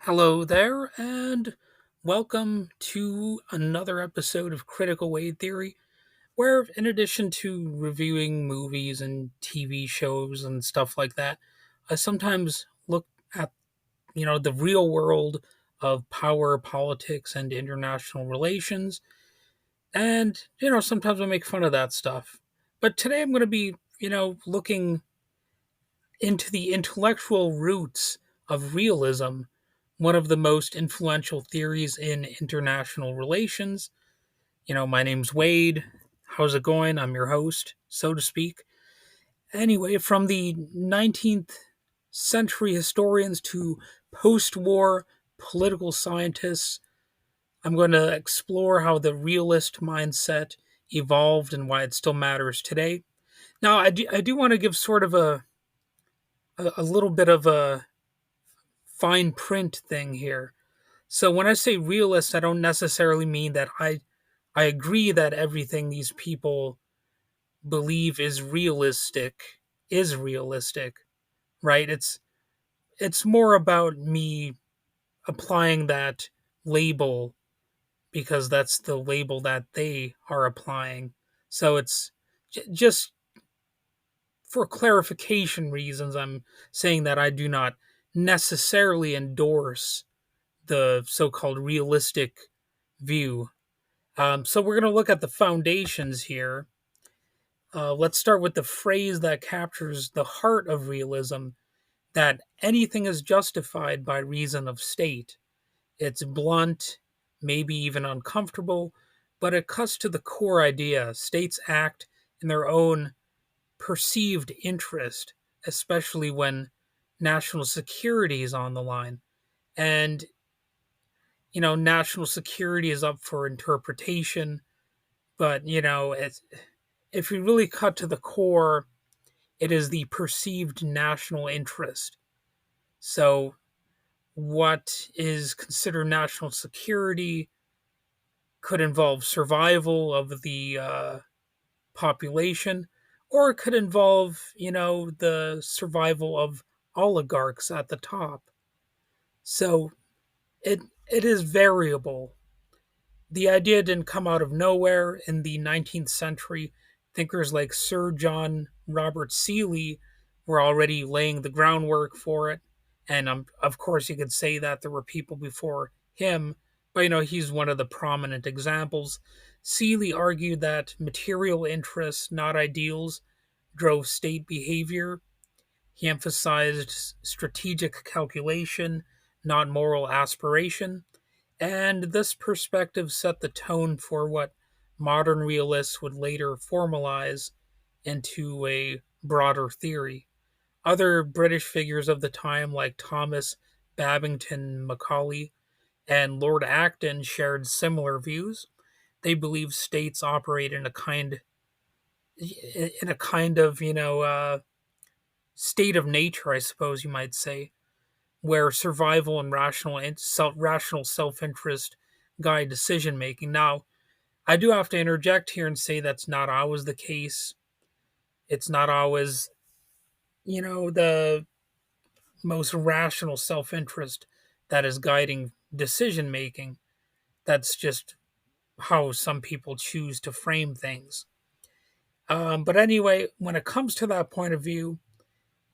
Hello there, and welcome to another episode of Critical Weight Theory, where, in addition to reviewing movies and TV shows and stuff like that, I sometimes look at the real world of power, politics, and international relations, and sometimes I make fun of that stuff. But today I'm going to be looking into the intellectual roots of realism, one of the most influential theories in international relations. My name's Wade. How's it going? I'm your host, so to speak. Anyway, from the 19th century historians to post war political scientists, I'm going to explore how the realist mindset evolved and why it still matters today. Now, I do want to give sort of a little bit of a fine print thing here. So when I say realist, I don't necessarily mean that I agree that everything these people believe is realistic, right? It's more about me applying that label because that's the label that they are applying. So it's just for clarification reasons I'm saying that I do not necessarily endorse the so-called realistic view. So we're going to look at the foundations here. Let's start with the phrase that captures the heart of realism, that anything is justified by reason of state. It's blunt, maybe even uncomfortable, but it cuts to the core idea. States act in their own perceived interest, especially when national security is on the line. And national security is up for interpretation, but if we really cut to the core, it is the perceived national interest. So, what is considered national security could involve survival of the population, or it could involve, the survival of oligarchs at the top. So, it it is variable. The idea didn't come out of nowhere. In the 19th century, thinkers like Sir John Robert Seeley were already laying the groundwork for it. And of course, you could say that there were people before him, but he's one of the prominent examples. Seeley argued that material interests, not ideals, drove state behavior. He emphasized strategic calculation, not moral aspiration. And this perspective set the tone for what modern realists would later formalize into a broader theory. Other British figures of the time, like Thomas Babington Macaulay and Lord Acton, shared similar views. They believed states operate in a kind of state of nature, I suppose you might say, where survival and rational self interest guide decision making. Now, I do have to interject here and say that's not always the case. It's not always, the most rational self interest that is guiding decision making. That's just how some people choose to frame things. But anyway, when it comes to that point of view,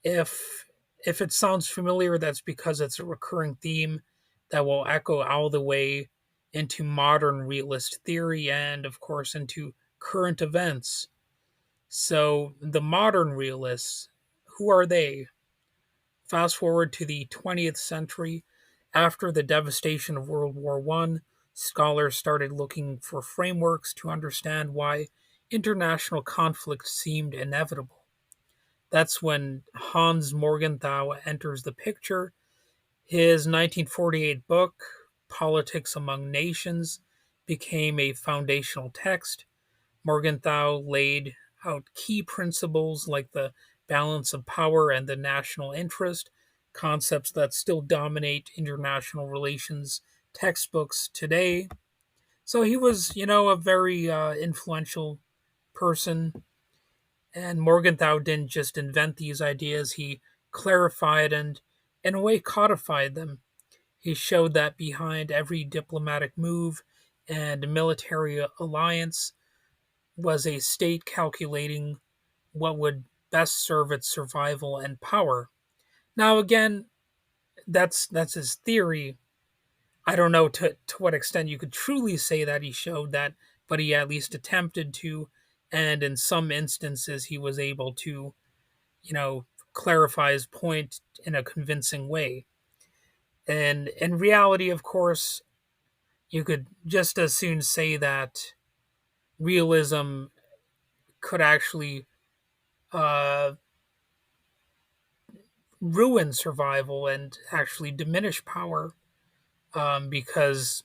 if if it sounds familiar, that's because it's a recurring theme that will echo all the way into modern realist theory and, of course, into current events. So, the modern realists, who are they? Fast forward to the 20th century, after the devastation of World War I, scholars started looking for frameworks to understand why international conflict seemed inevitable. That's when Hans Morgenthau enters the picture. His 1948 book, Politics Among Nations, became a foundational text. Morgenthau laid out key principles like the balance of power and the national interest, concepts that still dominate international relations textbooks today. So he was, a very influential person. And Morgenthau didn't just invent these ideas, he clarified and, in a way, codified them. He showed that behind every diplomatic move and military alliance was a state calculating what would best serve its survival and power. Now, again, that's his theory. I don't know to what extent you could truly say that he showed that, but he at least attempted to, and in some instances he was able to, you know, clarify his point in a convincing way. And in reality, of course, you could just as soon say that realism could actually uh, ruin survival and actually diminish power, because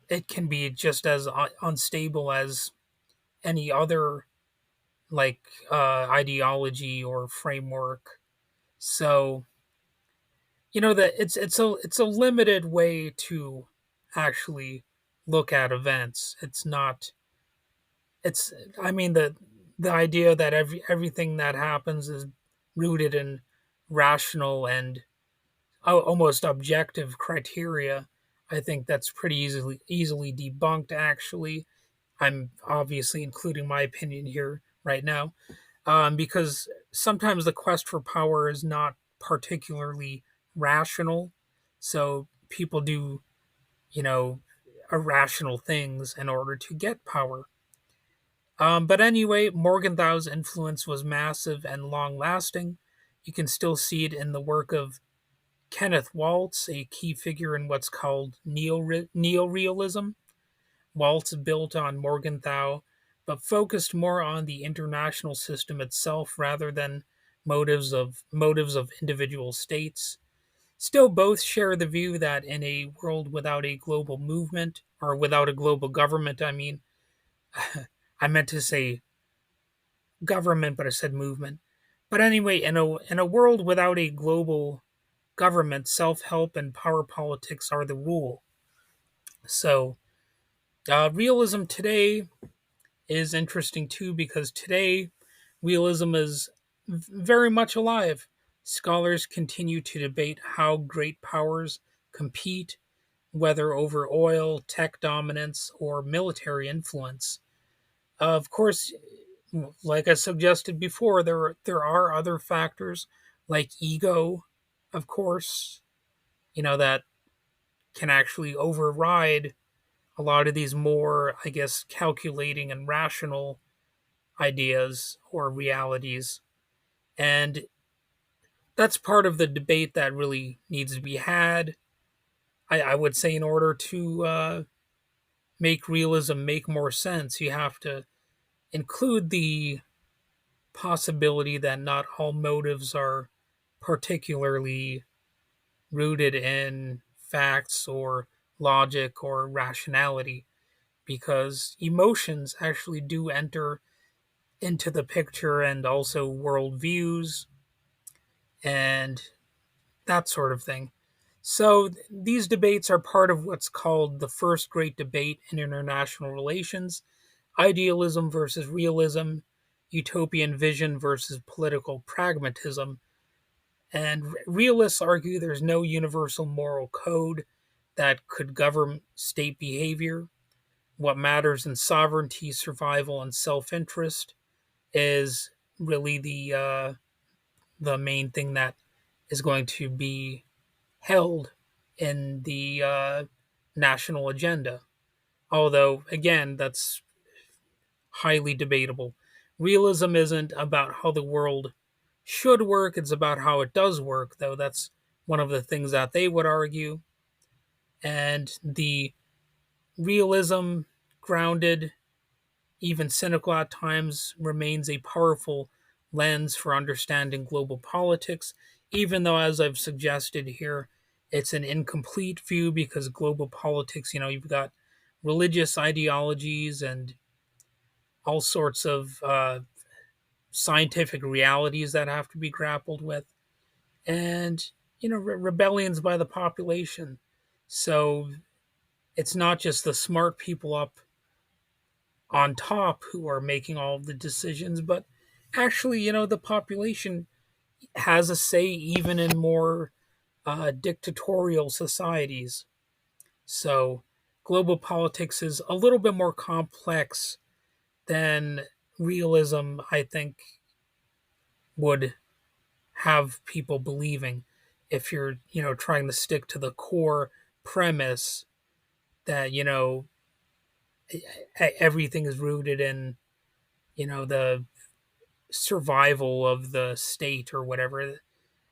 it can be just as unstable as any other ideology or framework. So that it's a limited way to actually look at events. It's not. It's I mean the idea that everything that happens is rooted in rational and almost objective criteria. I think that's pretty easily debunked. Actually, I'm obviously including my opinion here right now, because sometimes the quest for power is not particularly rational. So people do, you know, irrational things in order to get power. But anyway, Morgenthau's influence was massive and long lasting. You can still see it in the work of Kenneth Waltz, a key figure in what's called neorealism. Waltz built on Morgenthau, but focused more on the international system itself rather than motives of individual states. Still, both share the view that in a world without a global movement, or without a global government, I mean, I meant to say government, but I said movement. But anyway, in a world without a global government, self-help and power politics are the rule. So, realism today is interesting too because today realism is very much alive. Scholars continue to debate how great powers compete, whether over oil, tech dominance, or military influence. Of course, like I suggested before, there are other factors like ego, of course, that can actually override a lot of these more, I guess, calculating and rational ideas or realities. And that's part of the debate that really needs to be had. I would say in order to make realism make more sense, you have to include the possibility that not all motives are particularly rooted in facts or logic or rationality, because emotions actually do enter into the picture, and also worldviews and that sort of thing. So these debates are part of what's called the first great debate in international relations: idealism versus realism, utopian vision versus political pragmatism. And realists argue there's no universal moral code that could govern state behavior. What matters in sovereignty, survival, and self-interest is really the main thing that is going to be held in the national agenda. Although, again, that's highly debatable. Realism isn't about how the world should work, it's about how it does work, though that's one of the things that they would argue. And the realism, grounded, even cynical at times, remains a powerful lens for understanding global politics, even though, as I've suggested here, it's an incomplete view because global politics, you've got religious ideologies and all sorts of scientific realities that have to be grappled with, and, rebellions by the population. So it's not just the smart people up on top who are making all of the decisions, but actually, the population has a say even in more dictatorial societies. So global politics is a little bit more complex than realism, I think, would have people believing if you're, trying to stick to the core premise that, everything is rooted in, the survival of the state or whatever.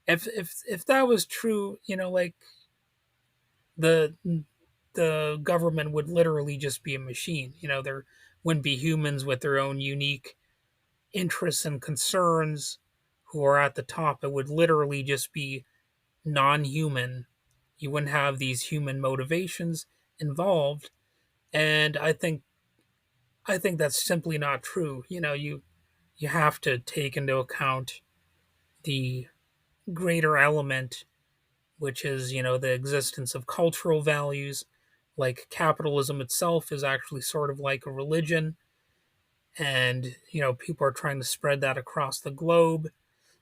If that was true, like the the government would literally just be a machine. There wouldn't be humans with their own unique interests and concerns who are at the top. It would literally just be non-human. You wouldn't have these human motivations involved, and I think that's simply not true. You have to take into account the greater element, which is, the existence of cultural values. Like capitalism itself is actually sort of like a religion, and, people are trying to spread that across the globe.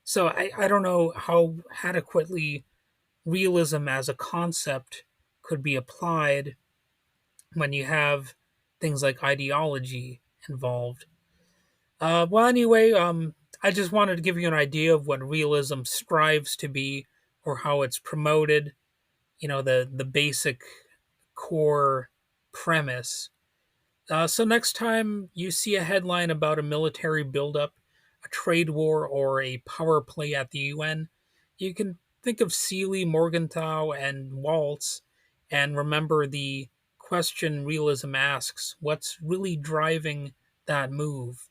So I don't know how adequately realism as a concept could be applied when you have things like ideology involved. Well, anyway, I just wanted to give you an idea of what realism strives to be or how it's promoted. The basic core premise. So next time you see a headline about a military buildup, a trade war, or a power play at the UN, you can think of Seeley, Morgenthau, and Waltz, and remember the question realism asks: what's really driving that move?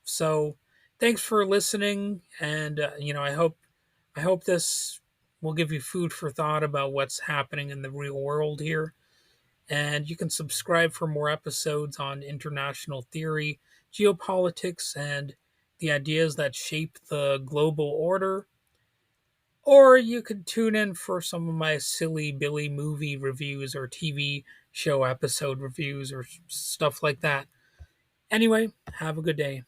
So thanks for listening, and I hope this will give you food for thought about what's happening in the real world here. And you can subscribe for more episodes on international theory, geopolitics, and the ideas that shape the global order. Or you could tune in for some of my silly Billy movie reviews or TV show episode reviews or stuff like that. Anyway, have a good day.